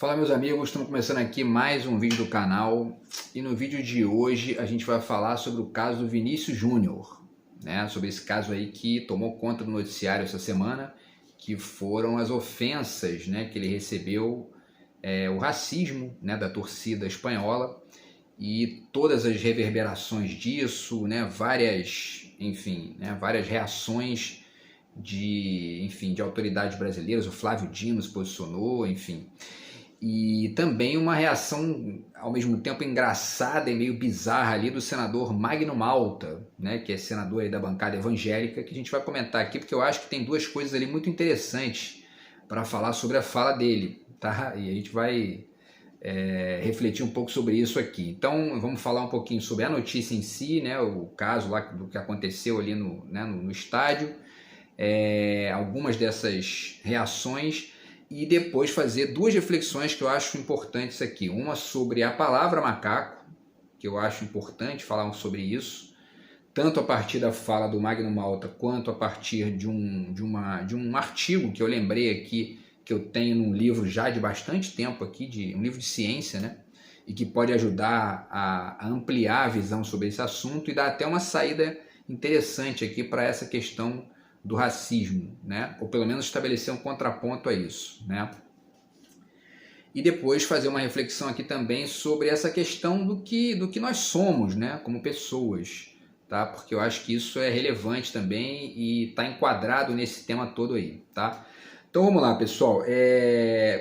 Fala meus amigos, estamos começando aqui mais um vídeo do canal e no vídeo de hoje a gente vai falar sobre o caso do Vinícius Júnior, né? Sobre esse caso aí que tomou conta do noticiário essa semana, que foram as ofensas, né, que ele recebeu, o racismo, né, da torcida espanhola e todas as reverberações disso, né, várias reações de autoridades brasileiras. O Flávio Dino se posicionou, enfim. E também uma reação ao mesmo tempo engraçada e meio bizarra ali do senador Magno Malta, né, que é senador aí da bancada evangélica, que a gente vai comentar aqui porque eu acho que tem duas coisas ali muito interessantes para falar sobre a fala dele, tá? E a gente vai refletir um pouco sobre isso aqui. Então vamos falar um pouquinho sobre a notícia em si, né, o caso lá do que aconteceu ali no estádio, algumas dessas reações, e depois fazer duas reflexões que eu acho importantes aqui. Uma sobre a palavra macaco, que eu acho importante falar sobre isso, tanto a partir da fala do Magno Malta, quanto a partir de um artigo que eu lembrei aqui, que eu tenho num livro já de bastante tempo aqui, um livro de ciência, né? E que pode ajudar a ampliar a visão sobre esse assunto e dar até uma saída interessante aqui para essa questão do racismo, né? Ou pelo menos estabelecer um contraponto a isso, né? E depois fazer uma reflexão aqui também sobre essa questão do que nós somos, né, como pessoas, tá? Porque eu acho que isso é relevante também e está enquadrado nesse tema todo aí, tá? Então vamos lá, pessoal,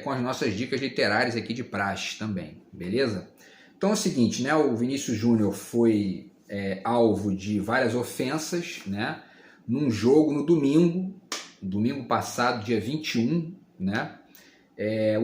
com as nossas dicas literárias aqui de praxe também, beleza? Então é o seguinte, né? O Vinícius Júnior foi alvo de várias ofensas, né? Num jogo no domingo passado, dia 21, né?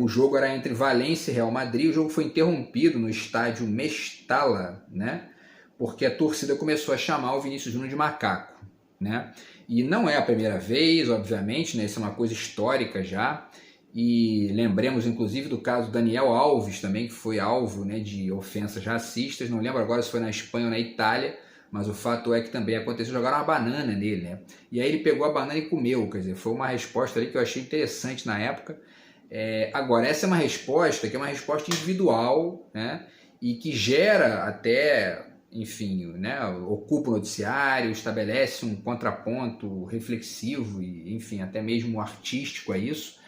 O jogo era entre Valência e Real Madrid. O jogo foi interrompido no estádio Mestalla, né? Porque a torcida começou a chamar o Vinícius Júnior de macaco, né? E não é a primeira vez, obviamente, né? Isso é uma coisa histórica já. E lembremos, inclusive, do caso do Daniel Alves também, que foi alvo, né, de ofensas racistas. Não lembro agora se foi na Espanha ou na Itália, mas o fato é que também aconteceu, jogaram uma banana nele, né? E aí ele pegou a banana e comeu, quer dizer, foi uma resposta ali que eu achei interessante na época. Agora, essa é uma resposta que é uma resposta individual, né? E que gera até, enfim, né, ocupa o noticiário, estabelece um contraponto reflexivo e, enfim, até mesmo artístico a isso.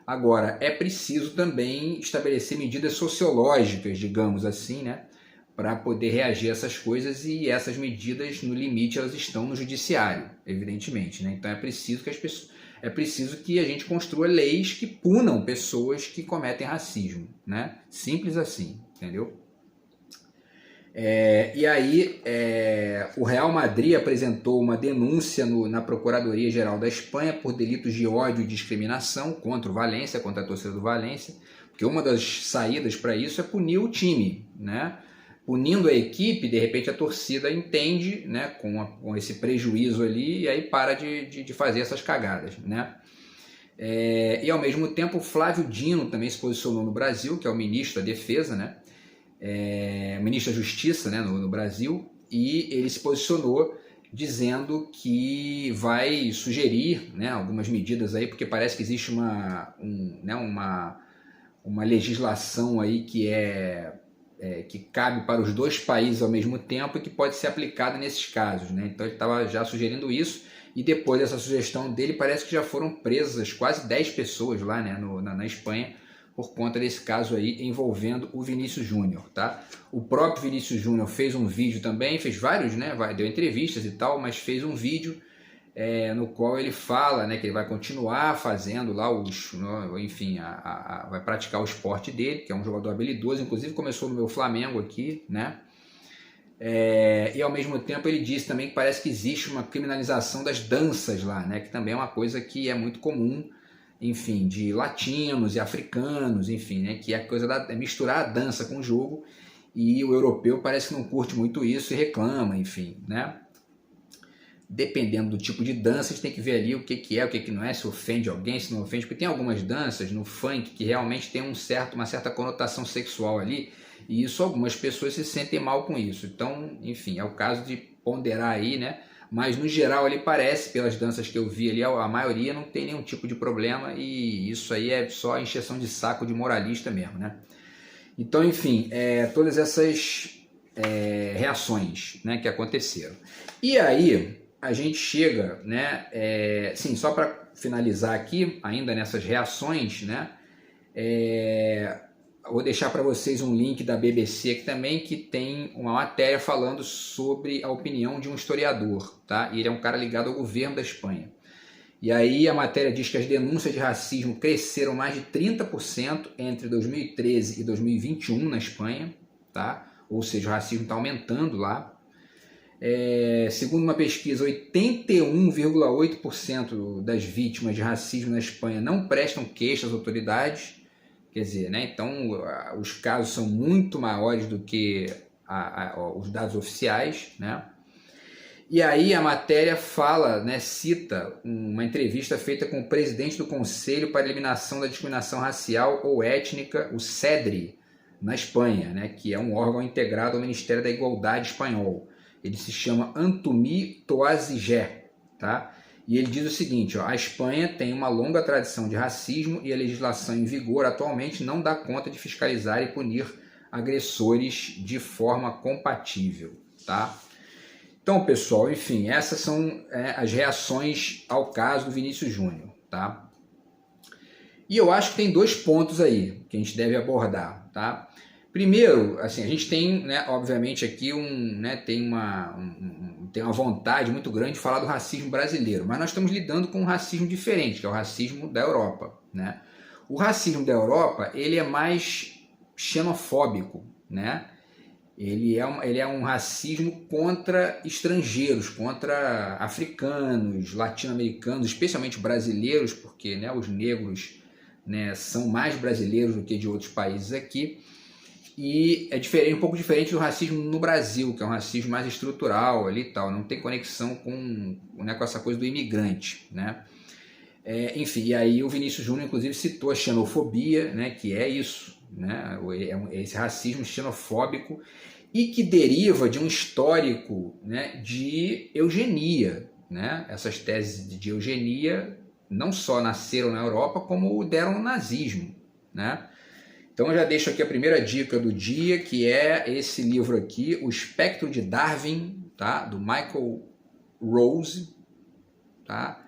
Agora, é preciso também estabelecer medidas sociológicas, digamos assim, né, para poder reagir a essas coisas, e essas medidas, no limite, elas estão no judiciário, evidentemente, né? Então é preciso que a gente construa leis que punam pessoas que cometem racismo, né? Simples assim, entendeu? E aí o Real Madrid apresentou uma denúncia na Procuradoria-Geral da Espanha por delitos de ódio e discriminação contra o Valência, contra a torcida do Valência, porque uma das saídas para isso é punir o time, né? Punindo a equipe, de repente a torcida entende, né, com esse prejuízo ali, e aí para de fazer essas cagadas, né? E ao mesmo tempo o Flávio Dino também se posicionou no Brasil, que é o ministro da Defesa, né? Ministro da Justiça, né, no Brasil, e ele se posicionou dizendo que vai sugerir, né, algumas medidas aí, porque parece que existe uma legislação aí que cabe para os dois países ao mesmo tempo e que pode ser aplicada nesses casos, né? Então ele estava já sugerindo isso, e depois dessa sugestão dele parece que já foram presas quase 10 pessoas lá, né, na Espanha, por conta desse caso aí envolvendo o Vinícius Júnior, tá? O próprio Vinícius Júnior fez um vídeo também, fez vários, né, deu entrevistas e tal, mas fez um vídeo no qual ele fala, né, que ele vai continuar fazendo lá vai praticar o esporte dele, que é um jogador habilidoso, inclusive começou no meu Flamengo aqui, né? E ao mesmo tempo ele disse também que parece que existe uma criminalização das danças lá, né, que também é uma coisa que é muito comum, enfim, de latinos e africanos, enfim, né, que é a coisa misturar a dança com o jogo, e o europeu parece que não curte muito isso e reclama, enfim, né? Dependendo do tipo de dança, a gente tem que ver ali o que é, o que não é, se ofende alguém, se não ofende, porque tem algumas danças no funk que realmente tem uma certa conotação sexual ali, e isso algumas pessoas se sentem mal com isso. Então, enfim, é o caso de ponderar aí, né, mas no geral ele parece, pelas danças que eu vi ali, a maioria não tem nenhum tipo de problema, e isso aí é só encheção de saco de moralista mesmo, né? Então, enfim, todas essas reações, né, que aconteceram. E aí a gente chega, né, sim, só para finalizar aqui, ainda nessas reações, né, vou deixar para vocês um link da BBC aqui também, que tem uma matéria falando sobre a opinião de um historiador, tá? E ele é um cara ligado ao governo da Espanha. E aí a matéria diz que as denúncias de racismo cresceram mais de 30% entre 2013 e 2021 na Espanha, tá? Ou seja, o racismo está aumentando lá. Segundo uma pesquisa, 81,8% das vítimas de racismo na Espanha não prestam queixa às autoridades. Quer dizer, né? Então os casos são muito maiores do que os dados oficiais, né? E aí a matéria fala, né, cita uma entrevista feita com o presidente do Conselho para a Eliminação da Discriminação Racial ou Étnica, o CEDRI, na Espanha, né, que é um órgão integrado ao Ministério da Igualdade espanhol. Ele se chama Antumi Toazigé, tá? E ele diz o seguinte, ó, a Espanha tem uma longa tradição de racismo e a legislação em vigor atualmente não dá conta de fiscalizar e punir agressores de forma compatível, tá? Então, pessoal, enfim, essas são as reações ao caso do Vinícius Júnior, tá? E eu acho que tem dois pontos aí que a gente deve abordar, tá? Primeiro, assim, a gente tem, né, obviamente aqui tem uma vontade muito grande de falar do racismo brasileiro, mas nós estamos lidando com um racismo diferente, que é o racismo da Europa, né? O racismo da Europa, ele é mais xenofóbico, né? Ele é um racismo contra estrangeiros, contra africanos, latino-americanos, especialmente brasileiros, porque, né, os negros, né, são mais brasileiros do que de outros países aqui. E é diferente, um pouco diferente do racismo no Brasil, que é um racismo mais estrutural ali e tal, não tem conexão com essa coisa do imigrante, né? Enfim, e aí o Vinícius Júnior, inclusive, citou a xenofobia, né, que é isso, né, esse racismo xenofóbico, e que deriva de um histórico, né, de eugenia, né? Essas teses de eugenia não só nasceram na Europa, como deram no nazismo, né? Então eu já deixo aqui a primeira dica do dia, que é esse livro aqui, O Espectro de Darwin, tá? Do Michael Rose, tá?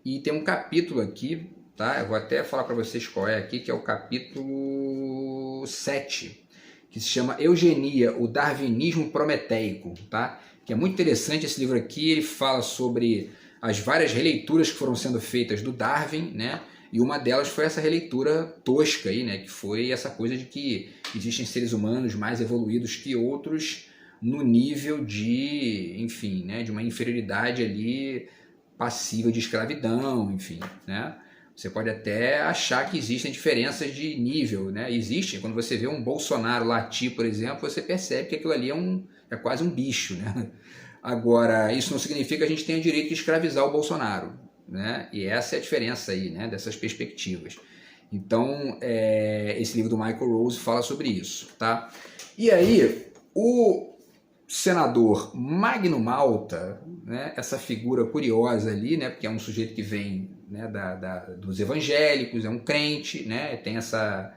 E tem um capítulo aqui, tá? Eu vou até falar para vocês qual é aqui, que é o capítulo 7, que se chama Eugenia, o Darwinismo Prometeico, tá? Que é muito interessante esse livro aqui, ele fala sobre as várias releituras que foram sendo feitas do Darwin, né? E uma delas foi essa releitura tosca aí, né? Que foi essa coisa de que existem seres humanos mais evoluídos que outros no nível de, enfim, né? De uma inferioridade ali passiva de escravidão, enfim, né? Você pode até achar que existem diferenças de nível, né? Existe, quando você vê um Bolsonaro latir, por exemplo, você percebe que aquilo ali é quase um bicho, né? Agora, isso não significa que a gente tenha o direito de escravizar o Bolsonaro, né? E essa é a diferença aí, né? Dessas perspectivas. Então, esse livro do Michael Rose fala sobre isso, tá? E aí, o senador Magno Malta, né, essa figura curiosa ali, né, porque é um sujeito que vem, né, dos evangélicos, é um crente, né, tem essa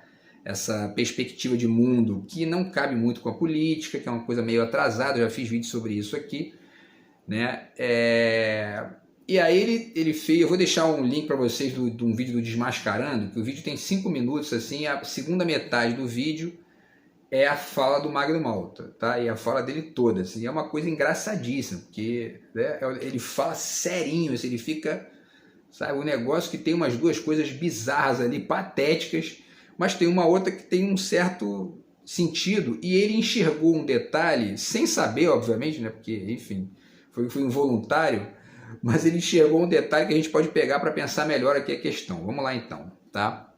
perspectiva de mundo que não cabe muito com a política, que é uma coisa meio atrasada, eu já fiz vídeo sobre isso aqui, né, e aí ele fez, eu vou deixar um link para vocês de um vídeo do Desmascarando, que o vídeo tem 5 minutos, assim, a segunda metade do vídeo é a fala do Magno Malta, tá? E a fala dele toda, assim, é uma coisa engraçadíssima, porque, né, ele fala serinho, assim, ele fica, sabe, um negócio que tem umas duas coisas bizarras ali, patéticas, mas tem uma outra que tem um certo sentido, e ele enxergou um detalhe, sem saber, obviamente, né, porque, enfim, foi involuntário, mas ele enxergou um detalhe que a gente pode pegar para pensar melhor aqui a questão. Vamos lá então, tá?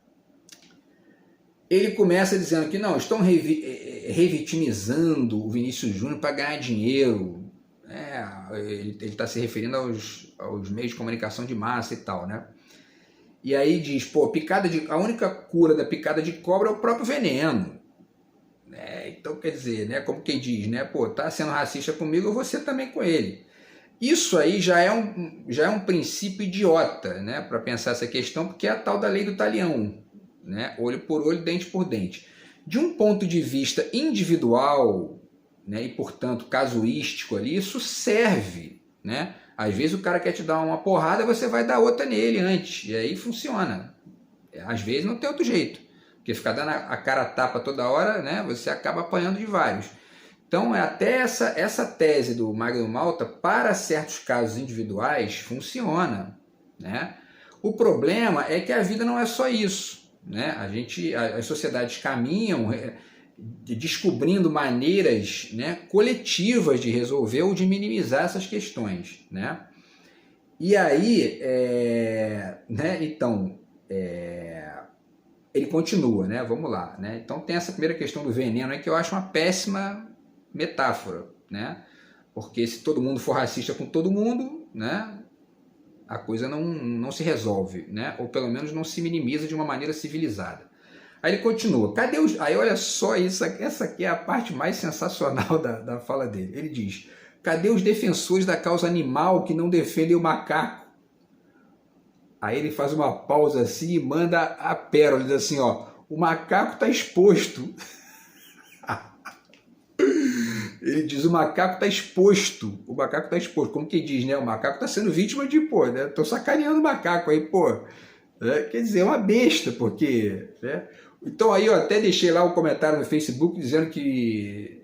Ele começa dizendo que não, estão revitimizando o Vinícius Júnior para ganhar dinheiro. Ele está se referindo aos meios de comunicação de massa e tal, né? E aí diz, pô, a única cura da picada de cobra é o próprio veneno. Então, quer dizer, né, como quem diz, né? Pô, tá sendo racista comigo, eu vou ser também com ele. Isso aí já é um princípio idiota, né, para pensar essa questão, porque é a tal da lei do talião, né, olho por olho, dente por dente. De um ponto de vista individual, né, e portanto casuístico ali, isso serve, né? Às vezes o cara quer te dar uma porrada, você vai dar outra nele antes, e aí funciona. Às vezes não tem outro jeito, porque ficar dando a cara a tapa toda hora, né, você acaba apanhando de vários. Então, até essa tese do Magno Malta, para certos casos individuais, funciona, né? O problema é que a vida não é só isso, né? As sociedades caminham descobrindo maneiras, né, coletivas de resolver ou de minimizar essas questões, né? E aí, né, então, ele continua, né? Vamos lá, né? Então tem essa primeira questão do veneno aí que eu acho uma péssima metáfora, né? Porque se todo mundo for racista com todo mundo, né, a coisa não se resolve, né? Ou pelo menos não se minimiza de uma maneira civilizada. Aí ele continua, cadê os... Aí olha só isso, essa aqui é a parte mais sensacional da fala dele. Ele diz, cadê os defensores da causa animal que não defendem o macaco? Aí ele faz uma pausa assim e manda a pérola, ele diz assim, ó, o macaco está exposto. Ele diz, o macaco está exposto, como que diz, né? O macaco está sendo vítima de, pô, né? Tô sacaneando o macaco aí, pô. Quer dizer, é uma besta, porque... Né? Então aí eu até deixei lá um comentário no Facebook dizendo que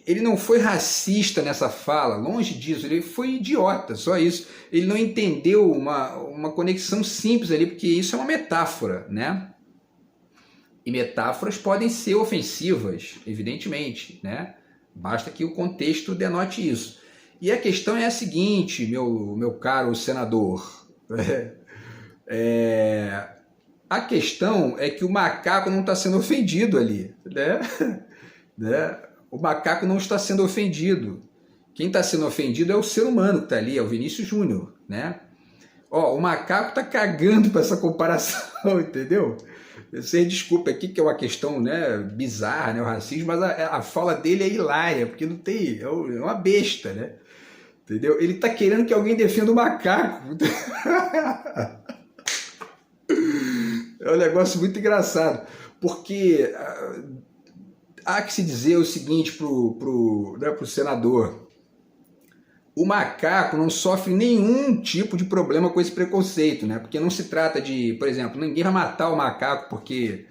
ele não foi racista nessa fala, longe disso, ele foi idiota, só isso. Ele não entendeu uma conexão simples ali, porque isso é uma metáfora, né? E metáforas podem ser ofensivas, evidentemente, né? Basta que o contexto denote isso. E a questão é a seguinte, meu caro senador. A questão é que o macaco não está sendo ofendido ali, né? O macaco não está sendo ofendido. Quem está sendo ofendido é o ser humano que está ali, é o Vinícius Júnior, né? Ó, o macaco está cagando para essa comparação, entendeu? Você desculpa aqui que é uma questão, né, bizarra, né, o racismo, mas a fala dele é hilária, porque não tem, é uma besta, né? Entendeu? Ele está querendo que alguém defenda o macaco. É um negócio muito engraçado, porque há que se dizer o seguinte pro senador: o macaco não sofre nenhum tipo de problema com esse preconceito, né? Porque não se trata de, por exemplo, ninguém vai matar o macaco porque,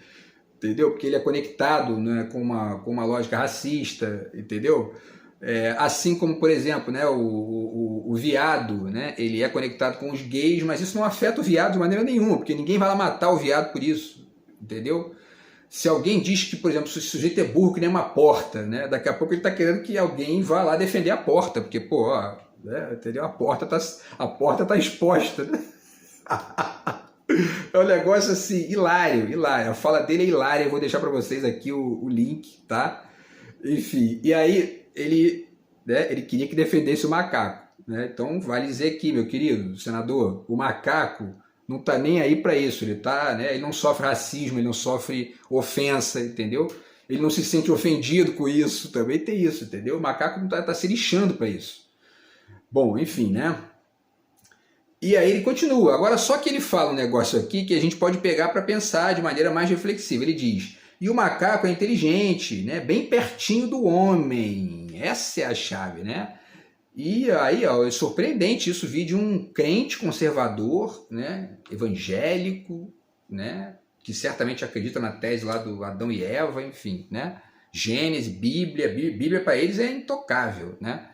entendeu? Porque ele é conectado, né, com uma lógica racista, entendeu? Assim como, por exemplo, né, o viado, né, ele é conectado com os gays, mas isso não afeta o viado de maneira nenhuma, porque ninguém vai lá matar o viado por isso, entendeu? Se alguém diz que, por exemplo, se o sujeito é burro que nem uma porta, né, daqui a pouco ele está querendo que alguém vá lá defender a porta, porque, pô, ó, né, entendeu? A porta tá exposta, né? É um negócio assim, hilário. A fala dele é hilária, eu vou deixar para vocês aqui o link, tá? Enfim, e aí ele queria que defendesse o macaco, né? Então vale dizer aqui, meu querido senador, o macaco não tá nem aí para isso, ele não sofre racismo, ele não sofre ofensa, entendeu? Ele não se sente ofendido com isso, também tem isso, entendeu? O macaco não tá se lixando para isso. Bom, enfim, né? E aí ele continua, agora só que ele fala um negócio aqui que a gente pode pegar para pensar de maneira mais reflexiva. Ele diz, e o macaco é inteligente, né? Bem pertinho do homem, essa é a chave, né? E aí, ó, é surpreendente isso vir de um crente conservador, né, evangélico, né, que certamente acredita na tese lá do Adão e Eva, enfim, né, Gênesis, Bíblia para eles é intocável, né?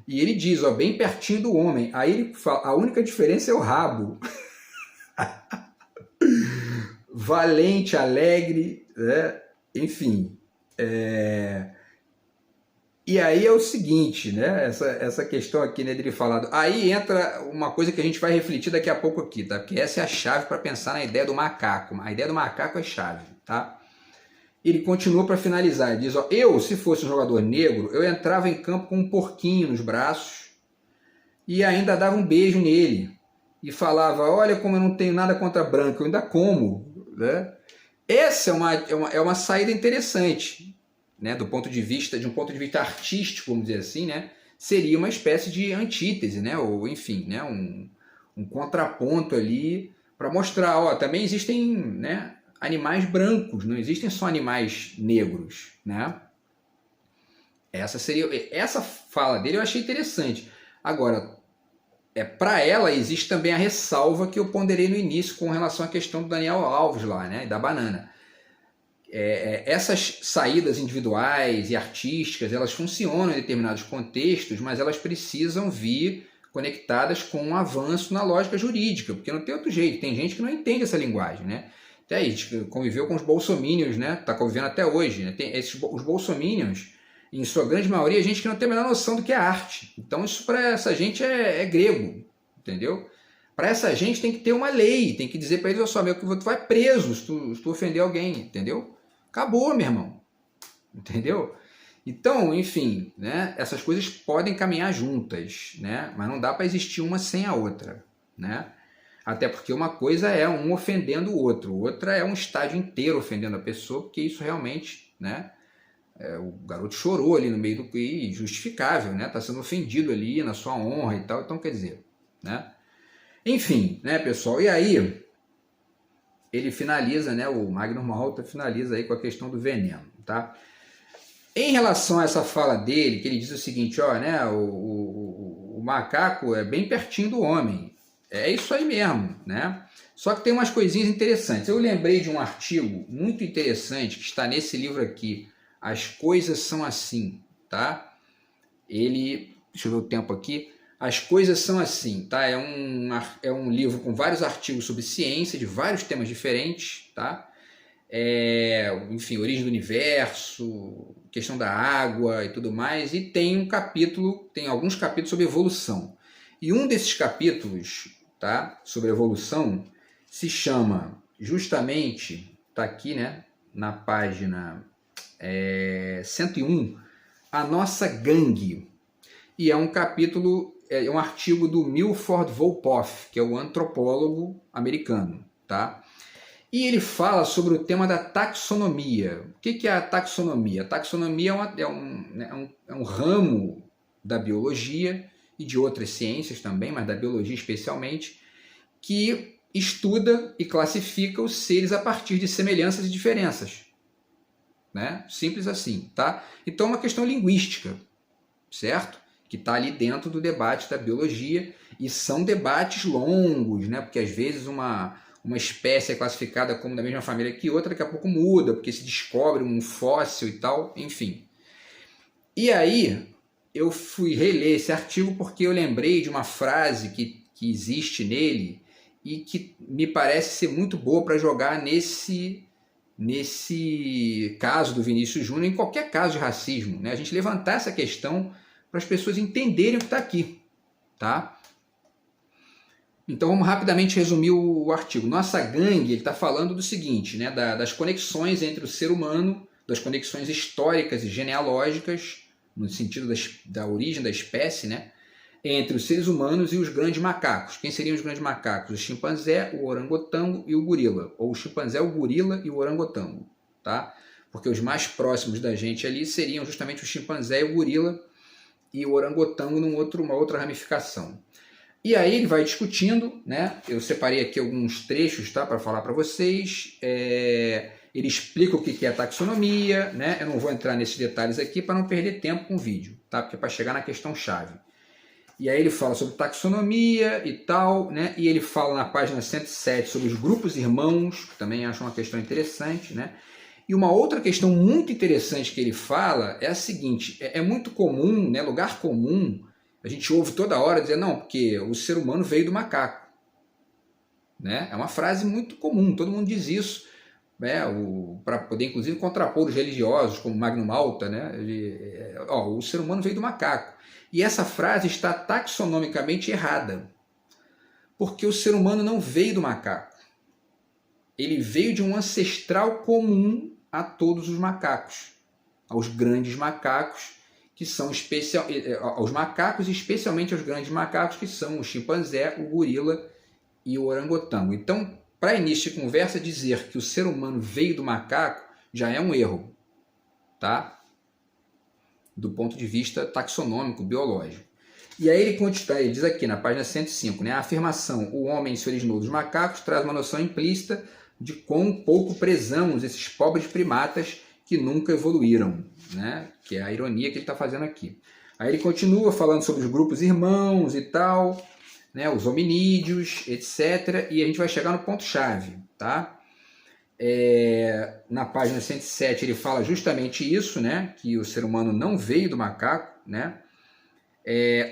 E ele diz, ó, bem pertinho do homem. Aí ele fala, a única diferença é o rabo. Valente, alegre, né? Enfim, E aí é o seguinte, né? Essa questão aqui, né, dele falado. Aí entra uma coisa que a gente vai refletir daqui a pouco aqui, tá? Porque essa é a chave para pensar na ideia do macaco. A ideia do macaco é chave, tá? Ele continua para finalizar. Ele diz, ó, eu, se fosse um jogador negro, eu entrava em campo com um porquinho nos braços e ainda dava um beijo nele. E falava, olha como eu não tenho nada contra branco, eu ainda como, né? Essa é uma saída interessante, né, de um ponto de vista artístico, vamos dizer assim, né, seria uma espécie de antítese, né? Ou enfim, né? Um contraponto ali para mostrar, ó, também existem, né, animais brancos, não existem só animais negros, né? Essa fala dele eu achei interessante. Agora, para ela existe também a ressalva que eu ponderei no início com relação à questão do Daniel Alves lá, né, da banana. Essas saídas individuais e artísticas, elas funcionam em determinados contextos, mas elas precisam vir conectadas com um avanço na lógica jurídica, porque não tem outro jeito. Tem gente que não entende essa linguagem, né? Até aí, a gente conviveu com os bolsominions, né? Está convivendo até hoje, né? Os bolsominions, em sua grande maioria, gente que não tem a menor noção do que é arte. Então isso para essa gente é grego, entendeu? Para essa gente tem que ter uma lei, tem que dizer para eles, olha só, meu, que tu vai preso se tu ofender alguém, entendeu? Acabou, meu irmão. Entendeu? Então, enfim, né, essas coisas podem caminhar juntas, né, mas não dá para existir uma sem a outra, né? Até porque uma coisa é um ofendendo o outro, outra é um estádio inteiro ofendendo a pessoa, porque isso realmente, né, o garoto chorou ali no meio do que justificável, né? Tá sendo ofendido ali na sua honra e tal, então quer dizer, né? Enfim, né, pessoal? E aí ele finaliza, né, o Magnus Malta finaliza aí com a questão do veneno, tá? Em relação a essa fala dele, que ele diz o seguinte, ó, né, o macaco é bem pertinho do homem, é isso aí mesmo, né? Só que tem umas coisinhas interessantes. Eu lembrei de um artigo muito interessante que está nesse livro aqui, As Coisas São Assim, tá? Deixa eu ver o tempo aqui. As Coisas São Assim, tá? É um livro com vários artigos sobre ciência, de vários temas diferentes, tá? Enfim, origem do universo, questão da água e tudo mais, e tem alguns capítulos sobre evolução. E um desses capítulos, tá, sobre evolução, se chama justamente, tá aqui, né, na página 101, A Nossa Gangue. E é um capítulo, é um artigo do Milford Volpoff, que é um antropólogo americano, tá? E ele fala sobre o tema da taxonomia. O que é a taxonomia? A taxonomia é um ramo da biologia e de outras ciências também, mas da biologia especialmente, que estuda e classifica os seres a partir de semelhanças e diferenças. Né? Simples assim, tá? Então é uma questão linguística, certo? Que está ali dentro do debate da biologia, e são debates longos, né? Porque às vezes uma espécie é classificada como da mesma família que outra, daqui a pouco muda, porque se descobre um fóssil e tal, enfim. E aí eu fui reler esse artigo porque eu lembrei de uma frase que existe nele e que me parece ser muito boa para jogar nesse caso do Vinícius Júnior, em qualquer caso de racismo, né? A gente levantar essa questão para as pessoas entenderem o que está aqui, tá? Então vamos rapidamente resumir o artigo. Nossa Gangue, ele está falando do seguinte, né, das conexões entre o ser humano, das conexões históricas e genealógicas, no sentido da origem da espécie, né, entre os seres humanos e os grandes macacos. Quem seriam os grandes macacos? O chimpanzé, o orangotango e o gorila. Ou o chimpanzé, o gorila e o orangotango. Tá? Porque os mais próximos da gente ali seriam justamente o chimpanzé e o gorila, e o orangotango numa outra ramificação. E aí ele vai discutindo, né? Eu separei aqui alguns trechos, tá, para falar para vocês. Ele explica o que é a taxonomia, né? Eu não vou entrar nesses detalhes aqui para não perder tempo com o vídeo, tá? Porque é para chegar na questão-chave. E aí ele fala sobre taxonomia e tal, né? E ele fala na página 107 sobre os grupos irmãos, que também acho uma questão interessante, né? E uma outra questão muito interessante que ele fala é a seguinte: é muito comum, né, lugar comum, a gente ouve toda hora dizer, não, porque o ser humano veio do macaco. Né? É uma frase muito comum, todo mundo diz isso, né? Para poder, inclusive, contrapor os religiosos, como Magno Malta, né? O ser humano veio do macaco. E essa frase está taxonomicamente errada, porque o ser humano não veio do macaco. Ele veio de um ancestral comum a todos os macacos, aos grandes macacos, que são aos macacos, especialmente aos grandes macacos, que são o chimpanzé, o gorila e o orangotango. Então, para início de conversa, dizer que o ser humano veio do macaco já é um erro, tá? do ponto de vista taxonômico, biológico. E aí ele diz aqui na página 105, né, a afirmação "o homem se originou dos macacos" traz uma noção implícita de quão pouco prezamos esses pobres primatas que nunca evoluíram, né? Que é a ironia que ele está fazendo aqui. Aí ele continua falando sobre os grupos irmãos e tal, né, os hominídeos, etc. E a gente vai chegar no ponto-chave, tá? Na página 107 ele fala justamente isso, né, que o ser humano não veio do macaco, né?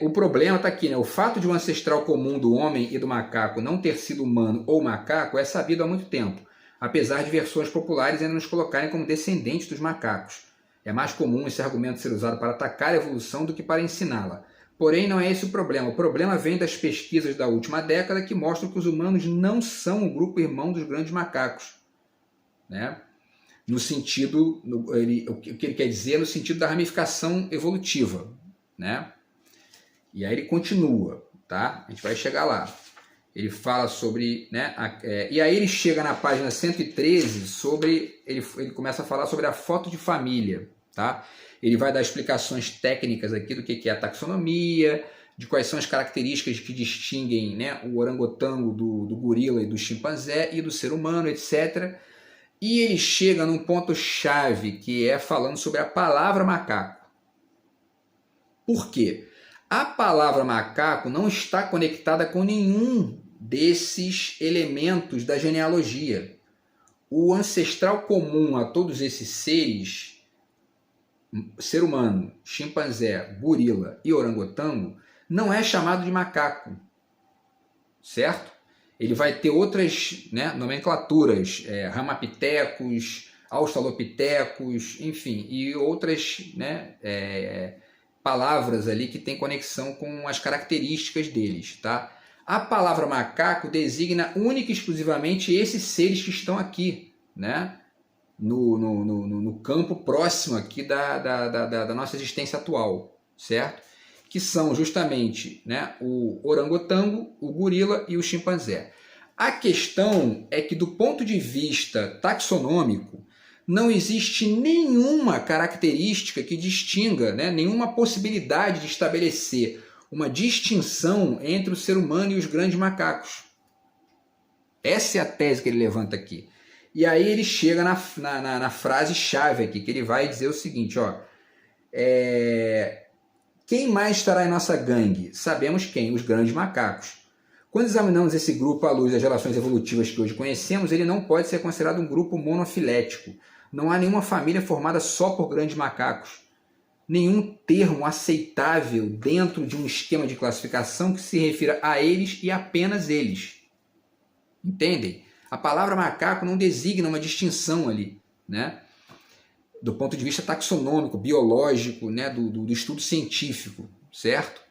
O problema está aqui, né? O fato de um ancestral comum do homem e do macaco não ter sido humano ou macaco é sabido há muito tempo, apesar de versões populares ainda nos colocarem como descendentes dos macacos. É mais comum esse argumento ser usado para atacar a evolução do que para ensiná-la. Porém, não é esse o problema. O problema vem das pesquisas da última década que mostram que os humanos não são o grupo irmão dos grandes macacos, né? No sentido, o que ele quer dizer no sentido da ramificação evolutiva, né? E aí ele continua, tá? A gente vai chegar lá. Ele fala sobre, né? E aí ele chega na página 113 sobre, ele começa a falar sobre a foto de família, tá? Ele vai dar explicações técnicas aqui do que é a taxonomia, de quais são as características que distinguem, né, o orangotango do gorila e do chimpanzé e do ser humano, etc. E ele chega num ponto-chave que é falando sobre a palavra macaco. Por quê? A palavra macaco não está conectada com nenhum desses elementos da genealogia. O ancestral comum a todos esses seres, ser humano, chimpanzé, gorila e orangotango, não é chamado de macaco, certo? Ele vai ter outras, né, nomenclaturas, ramapithecus, australopithecus, enfim, e outras, né, palavras ali que têm conexão com as características deles, tá? A palavra macaco designa única e exclusivamente esses seres que estão aqui, né? No campo próximo aqui da nossa existência atual, certo? Que são justamente, né, o orangotango, o gorila e o chimpanzé. A questão é que, do ponto de vista taxonômico, não existe nenhuma característica que distinga, né, nenhuma possibilidade de estabelecer uma distinção entre o ser humano e os grandes macacos. Essa é a tese que ele levanta aqui. E aí ele chega na frase-chave aqui, que ele vai dizer o seguinte, ó, quem mais estará em nossa gangue? Sabemos quem, os grandes macacos. Quando examinamos esse grupo à luz das relações evolutivas que hoje conhecemos, ele não pode ser considerado um grupo monofilético. Não há nenhuma família formada só por grandes macacos. Nenhum termo aceitável dentro de um esquema de classificação que se refira a eles e apenas eles. Entendem? A palavra macaco não designa uma distinção ali, né? Do ponto de vista taxonômico, biológico, né? do estudo científico, certo?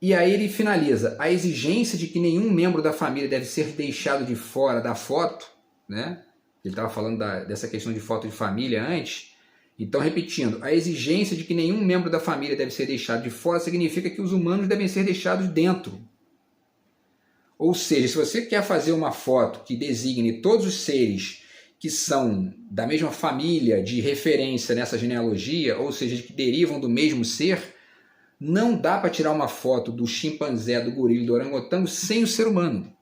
E aí ele finaliza, a exigência de que nenhum membro da família deve ser deixado de fora da foto, né? Ele estava falando dessa questão de foto de família antes. Então, repetindo, a exigência de que nenhum membro da família deve ser deixado de fora significa que os humanos devem ser deixados dentro. Ou seja, se você quer fazer uma foto que designe todos os seres que são da mesma família de referência nessa genealogia, ou seja, que derivam do mesmo ser, não dá para tirar uma foto do chimpanzé, do gorila e do orangotango sem o ser humano.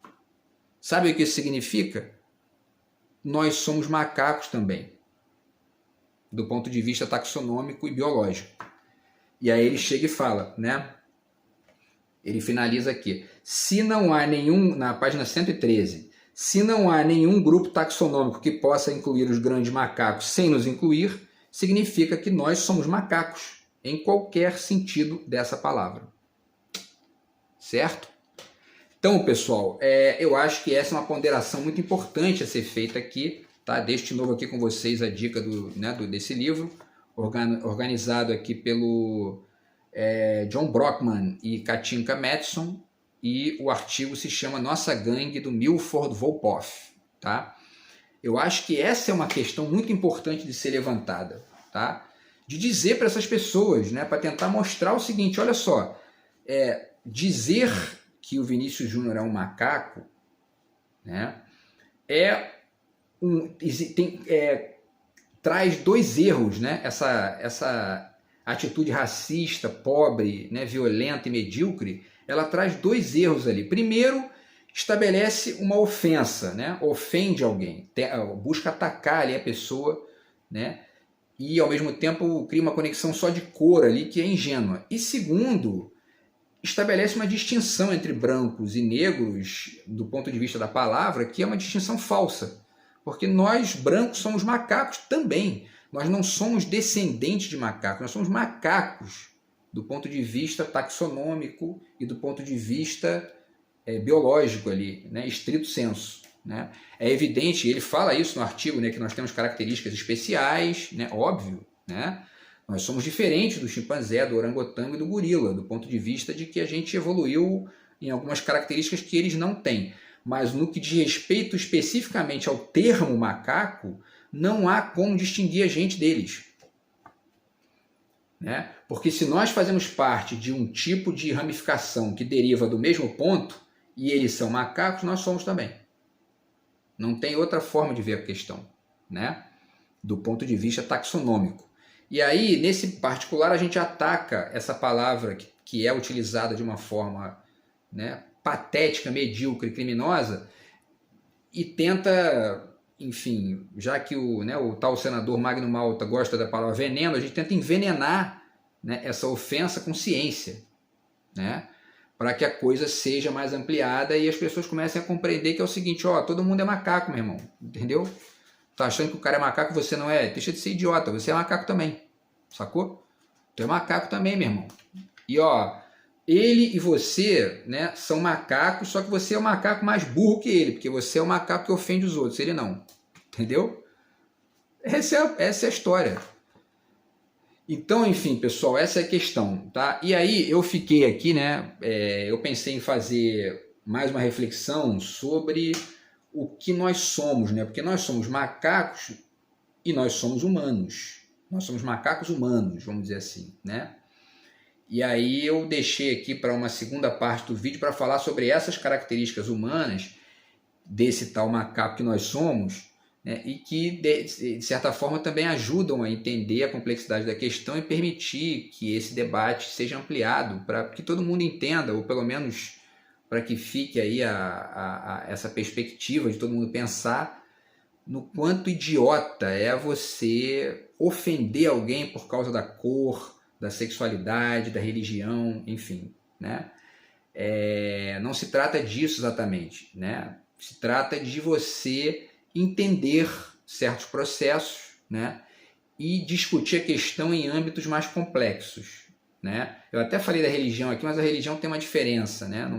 Sabe o que isso significa? Nós somos macacos também, do ponto de vista taxonômico e biológico. E aí ele chega e fala, né? Ele finaliza aqui. Se não há nenhum, na página 113, se não há nenhum grupo taxonômico que possa incluir os grandes macacos sem nos incluir, significa que nós somos macacos, em qualquer sentido dessa palavra. Certo? Então, pessoal, eu acho que essa é uma ponderação muito importante a ser feita aqui. Tá? Deixo de novo aqui com vocês a dica desse livro, organizado aqui pelo John Brockman e Katinka Madison, e o artigo se chama Nossa Gangue, do Milford Volpoff. Tá? Eu acho que essa é uma questão muito importante de ser levantada, tá? De dizer para essas pessoas, né, para tentar mostrar o seguinte, olha só, dizer que o Vinícius Júnior é um macaco, né, traz dois erros, né, essa atitude racista, pobre, né, violenta e medíocre, ela traz dois erros ali. Primeiro, estabelece uma ofensa, né? Ofende alguém, busca atacar ali a pessoa, né? E ao mesmo tempo cria uma conexão só de cor ali que é ingênua. E segundo, estabelece uma distinção entre brancos e negros do ponto de vista da palavra, que é uma distinção falsa, porque nós brancos somos macacos também. Nós não somos descendentes de macacos, nós somos macacos do ponto de vista taxonômico e do ponto de vista biológico ali, né, estrito sensu, né? É evidente, ele fala isso no artigo, né, que nós temos características especiais, né, óbvio, né? Nós somos diferentes do chimpanzé, do orangotango e do gorila, do ponto de vista de que a gente evoluiu em algumas características que eles não têm. Mas no que diz respeito especificamente ao termo macaco, não há como distinguir a gente deles. Né? Porque se nós fazemos parte de um tipo de ramificação que deriva do mesmo ponto, e eles são macacos, nós somos também. Não tem outra forma de ver a questão, né? Do ponto de vista taxonômico. E aí, nesse particular, a gente ataca essa palavra que é utilizada de uma forma, né, patética, medíocre, criminosa, e tenta, enfim, já que o tal senador Magno Malta gosta da palavra veneno, a gente tenta envenenar, né, essa ofensa com ciência, né, para que a coisa seja mais ampliada e as pessoas comecem a compreender que é o seguinte, ó, todo mundo é macaco, meu irmão, entendeu? Tá achando que o cara é macaco e você não é? Deixa de ser idiota, você é macaco também, sacou? Tu é macaco também, meu irmão. E ó, ele e você, né, são macacos, só que você é o macaco mais burro que ele, porque você é o macaco que ofende os outros, ele não. Entendeu? Essa é a história. Então, enfim, pessoal, essa é a questão, tá? E aí eu fiquei aqui, né, eu pensei em fazer mais uma reflexão sobre o que nós somos, né? Porque nós somos macacos e nós somos humanos. Nós somos macacos humanos, vamos dizer assim, né? E aí eu deixei aqui para uma segunda parte do vídeo para falar sobre essas características humanas desse tal macaco que nós somos, né? E que, de certa forma, também ajudam a entender a complexidade da questão e permitir que esse debate seja ampliado para que todo mundo entenda, ou pelo menos para que fique aí essa perspectiva de todo mundo pensar no quanto idiota é você ofender alguém por causa da cor, da sexualidade, da religião, enfim, né? Não se trata disso exatamente, né? Se trata de você entender certos processos, né? E discutir a questão em âmbitos mais complexos, né? Eu até falei da religião aqui, mas a religião tem uma diferença, né?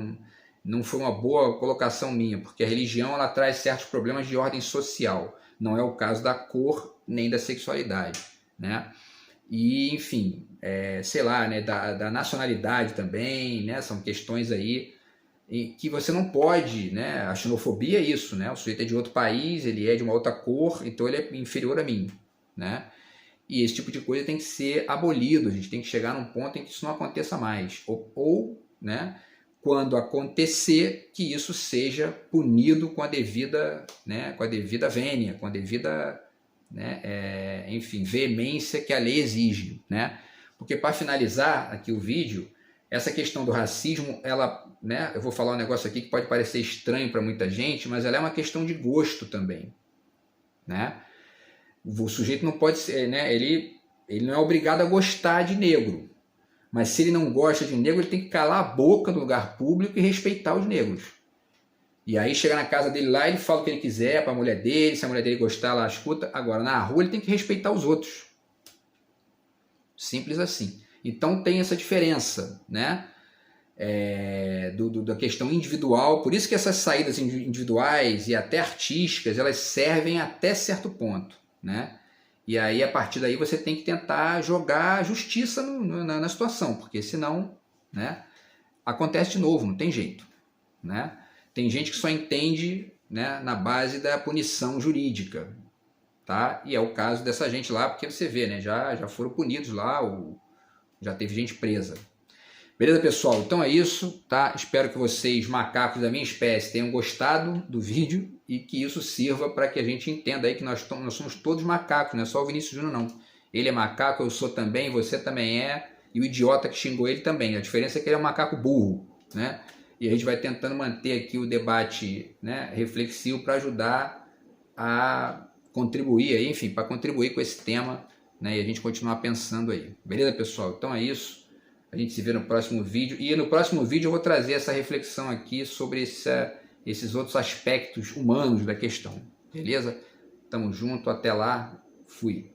Não foi uma boa colocação minha, porque a religião ela traz certos problemas de ordem social. Não é o caso da cor nem da sexualidade, né? E, enfim, sei lá, né, da nacionalidade também, né? São questões aí que você não pode, né? A xenofobia é isso, né? O sujeito é de outro país, ele é de uma outra cor, então ele é inferior a mim, né? E esse tipo de coisa tem que ser abolido, a gente tem que chegar num ponto em que isso não aconteça mais. Ou né? Quando acontecer, que isso seja punido com a devida, né, com a devida vênia, com a devida, né, enfim, veemência que a lei exige, né? Porque para finalizar aqui o vídeo, essa questão do racismo, ela, né, eu vou falar um negócio aqui que pode parecer estranho para muita gente, mas ela é uma questão de gosto também, né? O sujeito não pode ser, né, ele não é obrigado a gostar de negro. Mas se ele não gosta de negro, ele tem que calar a boca no lugar público e respeitar os negros. E aí chega na casa dele lá, ele fala o que ele quiser para a mulher dele, se a mulher dele gostar, ela escuta. Agora, na rua, ele tem que respeitar os outros. Simples assim. Então tem essa diferença, né? Da questão individual. Por isso que essas saídas individuais e até artísticas, elas servem até certo ponto, né? E aí, a partir daí, você tem que tentar jogar justiça na situação, porque senão, né, acontece de novo, não tem jeito, né? Tem gente que só entende, né, na base da punição jurídica, tá? E é o caso dessa gente lá, porque você vê, né, já foram punidos lá, já teve gente presa. Beleza, pessoal? Então é isso, tá? Espero que vocês, macacos da minha espécie, tenham gostado do vídeo e que isso sirva para que a gente entenda aí que nós somos todos macacos, não é só o Vinícius Júnior, não. Ele é macaco, eu sou também, você também é, e o idiota que xingou ele também. A diferença é que ele é um macaco burro, né? E a gente vai tentando manter aqui o debate, né, reflexivo para ajudar a contribuir, aí, enfim, para contribuir com esse tema, né, e a gente continuar pensando aí. Beleza, pessoal? Então é isso. A gente se vê no próximo vídeo. E no próximo vídeo eu vou trazer essa reflexão aqui sobre esses outros aspectos humanos da questão. Beleza? Tamo junto. Até lá. Fui.